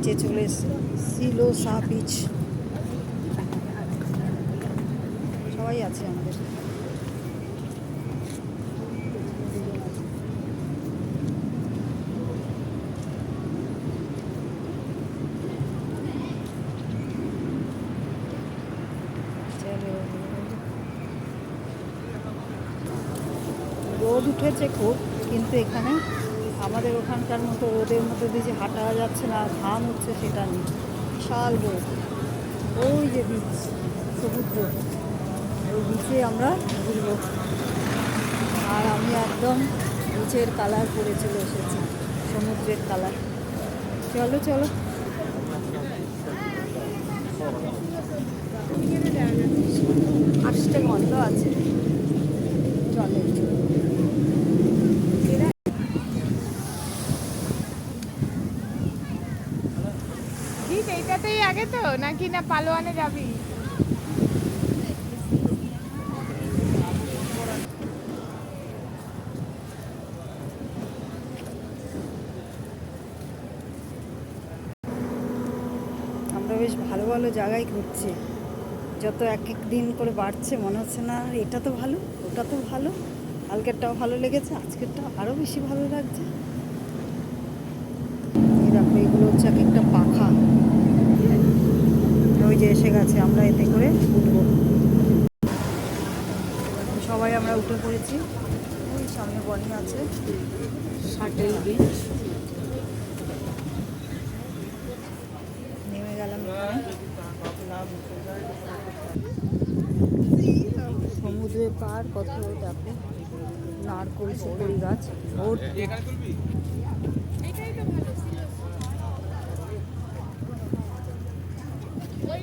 বিচে চলে এসেছি, সিলোসা বিচ। সবাই আছে আমাদের। রোদ উঠেছে খুব, কিন্তু এখানে আমাদের ওখানকার মতো রোদের মধ্যে দিয়ে যে হাঁটা যাচ্ছে না, ঘাম হচ্ছে সেটা নেই। বিশাল রোদ। ওই যে বিচ, সমুদ্র, ওই বিচে আমরা ঘুরবো। আর আমি একদম বিচের কালার পরে চলে এসেছি, সমুদ্রের কালার। চলো চলো। আসতে গন্ধ আছে চলে। এইটাতেই আগে তো নাকি না পালোয়ানে যাবি? আমরা বেশ ভালো ভালো জায়গায় ঘুরছি। যত এক এক দিন করে বাড়ছে মনে হচ্ছে না এটা তো ভালো, ওটা তো ভালো। কালকেরটাও ভালো লেগেছে, আজকেরটাও আরও বেশি ভালো লাগছে। এই দেখো, এগুলো হচ্ছে এক একটা পাখা। ওই যে এসে গেছে, আমরা এতে করে উঠবো। সবাই আমরা উঠে পড়েছি। ওই সামনে বনি আছে, শাটেল বিচ। নেমে গেলাম এখানে। সমুদ্রের পার কত দেখো, নারকোল সুপারি গাছ ভর্তি। ওই